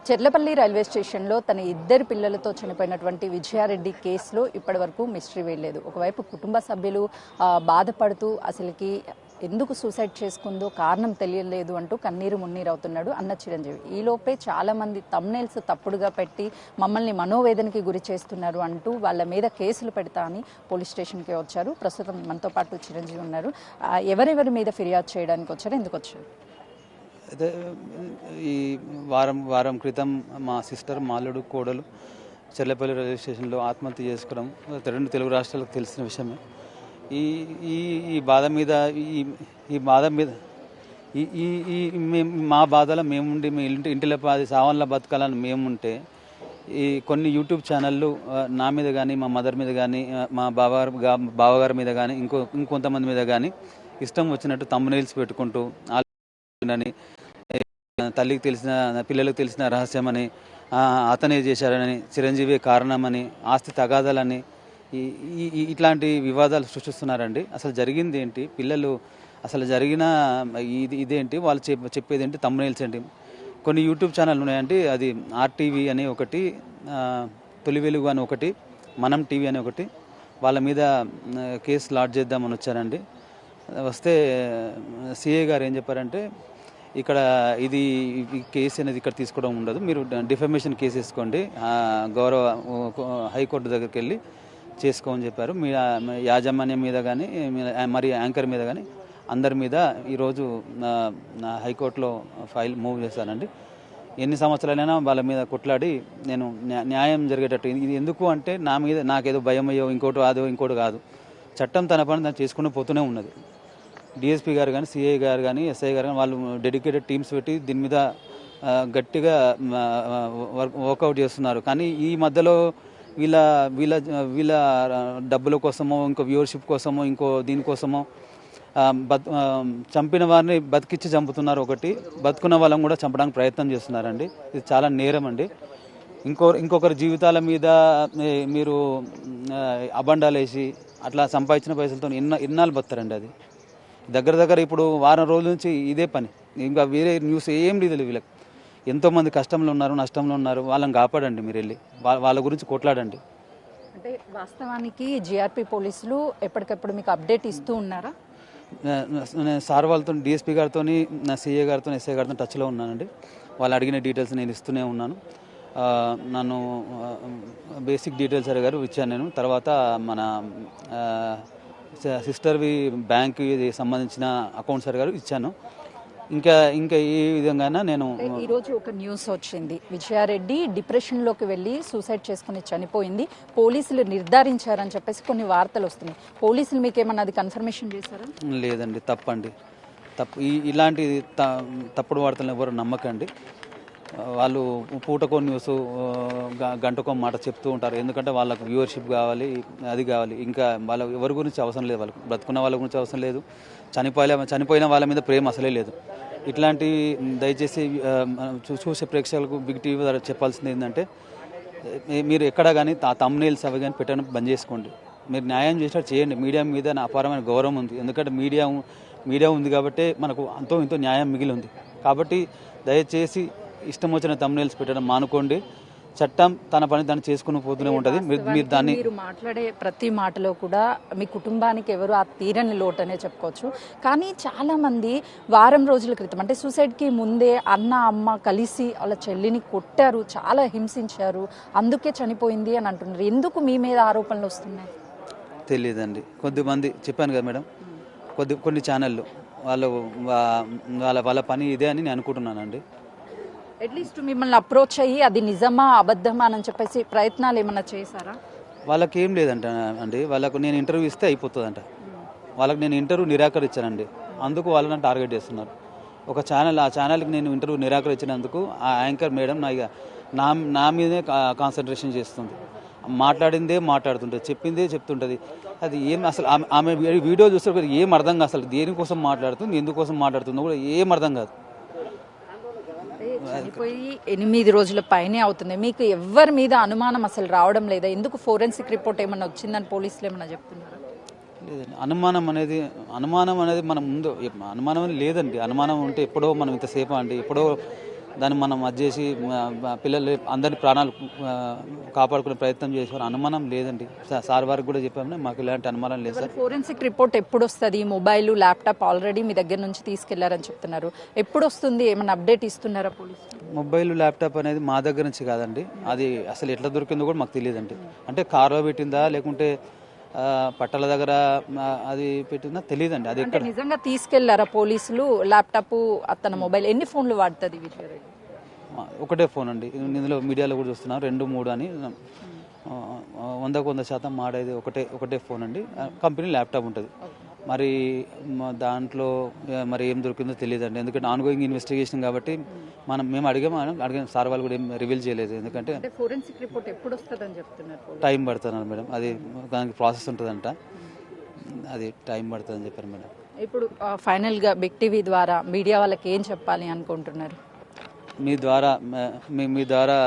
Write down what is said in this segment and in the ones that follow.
Cherlapally railway స్టేషన్లో తన ఇద్దరు పిల్లలతో చనిపోయినటువంటి విజయారెడ్డి కేసులో ఇప్పటివరకు మిస్టరీ వేయలేదు. ఒకవైపు కుటుంబ సభ్యులు బాధపడుతూ అసలుకి ఎందుకు సూసైడ్ చేసుకుందో కారణం తెలియలేదు అంటూ కన్నీరు మున్నీరవుతున్నాడు అన్న చిరంజీవి. ఈలోపే చాలామంది థంబ్నెయిల్స్ తప్పుడుగా పెట్టి మమ్మల్ని మనోవేదనకి గురి చేస్తున్నారు అంటూ వాళ్ళ మీద కేసులు పెడతా అని పోలీస్ స్టేషన్కి వచ్చారు. ప్రస్తుతం మనతో పాటు చిరంజీవి ఉన్నారు. ఎవరెవరి మీద ఫిర్యాదు చేయడానికి వచ్చారు, ఎందుకు వచ్చారు? అయితే ఈ వారం క్రితం మా సిస్టర్ మాల్లుడు కోడలు చెర్లపల్లి రైల్వే స్టేషన్లో ఆత్మహత్య చేసుకోవడం రెండు తెలుగు రాష్ట్రాలకు తెలిసిన విషయమే. ఈ బాధ మీద మా బాధలో మేముండి మీ ఇంటిలో 10 సావన్ల బతకాలని మేముంటే ఈ కొన్ని యూట్యూబ్ ఛానళ్ళు నా మీద కానీ మా మదర్ మీద కానీ మా బావగారి మీద కానీ ఇంకొంతమంది మీద కానీ ఇష్టం వచ్చినట్టు థంబ్నెయిల్స్ పెట్టుకుంటూ అని తల్లికి తెలిసిన పిల్లలకు తెలిసిన రహస్యమని అతనే చేశారని చిరంజీవి కారణమని ఆస్తి తగాదాలని ఇట్లాంటి వివాదాలు సృష్టిస్తున్నారండి. అసలు జరిగింది ఏంటి, పిల్లలు అసలు జరిగిన ఇదేంటి, వాళ్ళు చెప్పేది ఏంటి, థంబ్నెయిల్స్ ఏంటి. కొన్ని యూట్యూబ్ ఛానల్ ఉన్నాయండి, అది RTV అని ఒకటి, తొలి వెలుగు అని ఒకటి, మనం టీవీ అని ఒకటి. వాళ్ళ మీద కేసు లాడ్జ్ చేద్దామని వచ్చారండి. వస్తే సిఐ గారు ఏం చెప్పారంటే, ఇక్కడ ఈ కేసు అనేది ఇక్కడ తీసుకోవడం ఉండదు, మీరు డిఫమేషన్ కేసు వేసుకోండి, గౌరవ హైకోర్టు దగ్గరికి వెళ్ళి చేసుకోమని చెప్పారు. మీ యాజమాన్యం మీద కానీ మరి యాంకర్ మీద కానీ అందరి మీద ఈరోజు హైకోర్టులో ఫైల్ మూవ్ చేశానండి. ఎన్ని సంవత్సరాలైనా వాళ్ళ మీద కొట్లాడి నేను న్యాయం జరిగేటట్టు. ఇది ఎందుకు అంటే నాకేదో భయం అయ్యో ఇంకోటి కాదు. చట్టం తన పని దాన్ని చేసుకుని పోతూనే ఉన్నది. డిఎస్పీ గారు కానీ సిఐ గారు కానీ ఎస్ఐ గారు కానీ వాళ్ళు డెడికేటెడ్ టీమ్స్ పెట్టి దీని మీద గట్టిగా వర్కౌట్ చేస్తున్నారు. కానీ ఈ మధ్యలో వీళ్ళ డబ్బుల కోసమో ఇంకో వ్యూవర్షిప్ కోసమో ఇంకో దీనికోసమో చంపిన వారిని బతికిచ్చి చంపుతున్నారు ఒకటి, బతుకున్న వాళ్ళని కూడా చంపడానికి ప్రయత్నం చేస్తున్నారండి. ఇది చాలా నేరం అండి. ఇంకొకరి జీవితాల మీద మీరు అబండాలు వేసి అట్లా సంపాదించిన పైసలతో ఎన్నాళ్ళు బతారండి. అది దగ్గర ఇప్పుడు వారం రోజుల నుంచి ఇదే పని, ఇంకా వేరే న్యూస్ ఏం లేదు. వీళ్ళకి ఎంతోమంది కష్టంలో ఉన్నారు, నష్టంలో ఉన్నారు, వాళ్ళని కాపాడండి. మీరు వెళ్ళి వాళ్ళ గురించి కొట్లాడండి. అంటే వాస్తవానికి జీఆర్పీ పోలీసులు ఎప్పటికప్పుడు మీకు అప్డేట్ ఇస్తూ ఉన్నారా? నేను సార్ వాళ్ళతో, డిఎస్పీ గారితో, సిఏ గారితో, ఎస్ఐ గారితో టచ్లో ఉన్నానండి. వాళ్ళు అడిగిన డీటెయిల్స్ నేను ఇస్తూనే ఉన్నాను. నన్ను బేసిక్ డీటెయిల్స్ అడిగారు, ఇచ్చాను నేను. తర్వాత మన సిస్టర్వి బ్యాంక్ సంబంధించిన అకౌంట్స్ అడిగారు, ఇచ్చాను. ఇంకా ఈ విధంగా నేను ఈరోజు ఒక న్యూస్ వచ్చింది, విజయారెడ్డి డిప్రెషన్లోకి వెళ్ళి సూసైడ్ చేసుకుని చనిపోయింది, పోలీసులు నిర్ధారించారని చెప్పేసి కొన్ని వార్తలు వస్తున్నాయి. పోలీసులు మీకు ఏమన్నా అది కన్ఫర్మేషన్ చేశారా? లేదండి, తప్పు. ఇలాంటి తప్పుడు వార్తలను ఎవరు నమ్మకండి. వాళ్ళు పూటకో న్యూస్ గంటకో మాట చెప్తూ ఉంటారు. ఎందుకంటే వాళ్ళకు వ్యూవర్షిప్ కావాలి, అది కావాలి. ఇంకా వాళ్ళ ఎవరి గురించి అవసరం లేదు, వాళ్ళకు బ్రతుకున్న వాళ్ళ గురించి అవసరం లేదు, చనిపోయిన వాళ్ళ మీద ప్రేమ అసలే లేదు. ఇట్లాంటి దయచేసి చూసే ప్రేక్షకులకు బిగ్ టీవీ ద్వారా చెప్పాల్సింది ఏంటంటే, మీరు ఎక్కడ కానీ థంబ్నెయిల్స్ అవి కానీ పెట్టడం బంద్ చేసుకోండి. మీరు న్యాయం చేసినట్టు చేయండి. మీడియా మీద నా అపారమైన గౌరవం ఉంది. ఎందుకంటే మీడియా ఉంది కాబట్టి మనకు ఇంతో న్యాయం మిగిలి ఉంది. కాబట్టి దయచేసి ఇష్టం వచ్చిన థంబ్నెయిల్స్ పెట్టడం మానుకోండి. చట్టం తన పని దాన్ని చేసుకుని పోతూనే ఉంటుంది. మీరు మాట్లాడే ప్రతి మాటలో కూడా మీ కుటుంబానికి ఎవరు ఆ తీరని లోటనే చెప్పుకోవచ్చు. కానీ చాలా మంది వారం రోజుల క్రితం, అంటే సూసైడ్కి ముందే అన్న అమ్మ కలిసి వాళ్ళ చెల్లిని కొట్టారు, చాలా హింసించారు, అందుకే చనిపోయింది అని అంటున్నారు. ఎందుకు మీ మీద ఆరోపణలు వస్తున్నాయి? తెలియదండి. కొద్దిమంది చెప్పాను కదా మేడం, కొన్ని ఛానళ్ళు వాళ్ళ పని ఇదే అని నేను అనుకుంటున్నానండి. అట్లీస్ట్ మిమ్మల్ని అప్రోచ్ అయ్యి అది నిజమా అబద్ధమా అని చెప్పేసి ప్రయత్నాలు ఏమన్నా చేశారా? వాళ్ళకి ఏం లేదంట అండి. వాళ్ళకు నేను ఇంటర్వ్యూ ఇస్తే అయిపోతుందంట. వాళ్ళకి నేను ఇంటర్వ్యూ నిరాకరించానండి. అందుకు వాళ్ళని టార్గెట్ చేస్తున్నారు. ఒక ఛానల్, ఆ ఛానల్కి నేను ఇంటర్వ్యూ నిరాకరించినందుకు ఆ యాంకర్ మేడం నా మీదే కాన్సన్ట్రేషన్ చేస్తుంది. మాట్లాడిందే మాట్లాడుతుంటుంది, చెప్పిందే చెప్తుంటుంది. అది ఏం అసలు ఆమె వీడియో చూస్తే ఏం అర్థం కాదు. అసలు దేనికోసం మాట్లాడుతుంది, ఎందుకోసం మాట్లాడుతుందో కూడా ఏం అర్థం కాదు. చనిపోయి 8 రోజుల పైనే అవుతుంది. మీకు ఎవరి మీద అనుమానం అసలు రావడం లేదా? ఎందుకు ఫోరెన్సిక్ రిపోర్ట్ ఏమన్నా వచ్చిందని పోలీసులు ఏమన్నా చెప్తున్నారు? లేదండి, అనుమానం అనేది మనం ముందు అనుమానం లేదండి. అనుమానం ఉంటే ఎప్పుడో మనం ఇంతసేపు అండి ఎప్పుడో దాన్ని మనం అది చేసి పిల్లలు అందరి ప్రాణాలు కాపాడుకునే ప్రయత్నం చేసేవారు అనుమానం లేదండి. సార్ వారికి కూడా చెప్పాము, మాకు ఇలాంటి అనుమానం లేదు సార్. ఫోరెన్సిక్ రిపోర్ట్ ఎప్పుడు వస్తుంది? మొబైల్, ల్యాప్టాప్ ఆల్రెడీ మీ దగ్గర నుంచి తీసుకెళ్లారని చెప్తున్నారు, ఎప్పుడు వస్తుంది? ఏమైనా అప్డేట్ ఇస్తున్నారా పోలీసు? మొబైల్, ల్యాప్టాప్ అనేది మా దగ్గర నుంచి కాదండి, అది అసలు ఎట్లా దొరికిందో కూడా మాకు తెలియదండి. అంటే కారులో పెట్టిందా లేకుంటే పట్టాల దగ్గర అది పెట్టిందా తెలియదండి. అది ఎక్కడ నిజంగా తీసుకెళ్లారా పోలీసులు? ల్యాప్టాప్, అతని మొబైల్, ఎన్ని ఫోన్లు వాడుతుంది విజయారెడ్డి? ఒకటే ఫోన్ అండి. ఇందులో మీడియాలో కూడా చూస్తున్నాం 2, 3 అని. 100% మాడేది ఒకటే ఫోన్ అండి. కంపెనీ ల్యాప్టాప్ ఉంటుంది. మరి దాంట్లో మరి ఏం దొరికిందో తెలియదండి, ఎందుకంటే ఆన్గోయింగ్ ఇన్వెస్టిగేషన్ కాబట్టి మేము అడిగాం సార్ వాళ్ళు కూడా ఏం రివీల్ చేయలేదు. ఎందుకంటే ఫోరెన్సిక్ రిపోర్ట్ ఎప్పుడు వస్తుందని చెప్తున్నారు? టైం పడుతున్నారు మేడం, అది దానికి ప్రాసెస్ ఉంటుందంట, అది టైం పడుతుందని చెప్పారు మేడం. ఇప్పుడు ఫైనల్గా బిగ్ టీవీ ద్వారా మీడియా వాళ్ళకి ఏం చెప్పాలి అనుకుంటున్నారు? మీ ద్వారా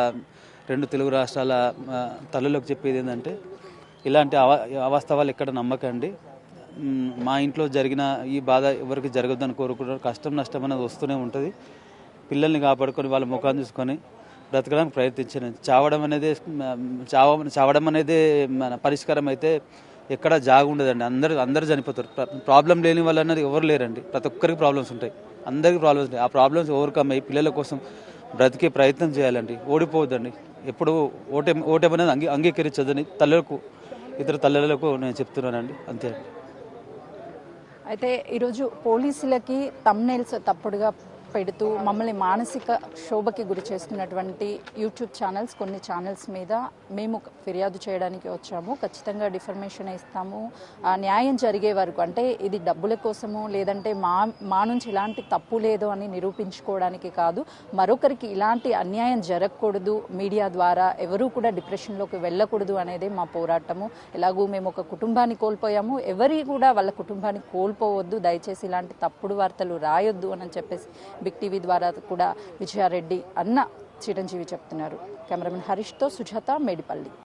2 తెలుగు రాష్ట్రాల తల్లులకు చెప్పేది ఏంటంటే, ఇలాంటి అవాస్తవాలు ఎక్కడ నమ్మకండి. మా ఇంట్లో జరిగిన ఈ బాధ ఎవరికి జరగద్దని కోరుకుంటున్నారు. కష్టం నష్టం అనేది వస్తూనే ఉంటుంది. పిల్లల్ని కాపాడుకొని వాళ్ళ ముఖాన్ని చూసుకొని బ్రతకడానికి ప్రయత్నించాను. చావడం అనేది మన పరిష్కారం అయితే ఎక్కడ జాగ ఉండదండి. అందరూ చనిపోతారు. ప్రాబ్లం లేని వాళ్ళు అన్నది ఎవరు లేరండి. ప్రతి ఒక్కరికి ప్రాబ్లమ్స్ ఉంటాయి, అందరికీ ప్రాబ్లమ్స్ ఉంటాయి. ఆ ప్రాబ్లమ్స్ ఓవర్కమ్ అయ్యి పిల్లల కోసం బ్రతికే ప్రయత్నం చేయాలండి. ఓడిపోవద్దండి. ఎప్పుడు ఓటమి అనేది అంగీకరించదని ఇతర తల్లులకు నేను చెప్తున్నానండి, అంతే. అయితే ఈరోజు పోలీసులకి థంబ్నెయిల్స్ తప్పుడుగా పెడుతూ మమ్మల్ని మానసిక క్షోభకి గురి చేస్తున్నటువంటి యూట్యూబ్ ఛానల్స్, కొన్ని ఛానల్స్ మీద మేము ఫిర్యాదు చేయడానికి వచ్చాము. ఖచ్చితంగా డిఫర్మేషన్ ఇస్తాము, న్యాయం జరిగే వరకు. అంటే ఇది డబ్బుల కోసము లేదంటే మా నుంచి ఇలాంటి తప్పు లేదు అని నిరూపించుకోవడానికి కాదు, మరొకరికి ఇలాంటి అన్యాయం జరగకూడదు, మీడియా ద్వారా ఎవరూ కూడా డిప్రెషన్లోకి వెళ్ళకూడదు అనేదే మా పోరాటము. ఎలాగూ మేము ఒక కుటుంబాన్ని కోల్పోయాము, ఎవరి కూడా వాళ్ళ కుటుంబాన్ని కోల్పోవద్దు, దయచేసి ఇలాంటి తప్పుడు వార్తలు రాయొద్దు అని చెప్పేసి బిగ్ టీవీ ద్వారా కూడా విజయారెడ్డి అన్న చిరంజీవి చెప్తున్నారు. కెమెరామెన్ హరీష్తో సుజాత, మేడిపల్లి.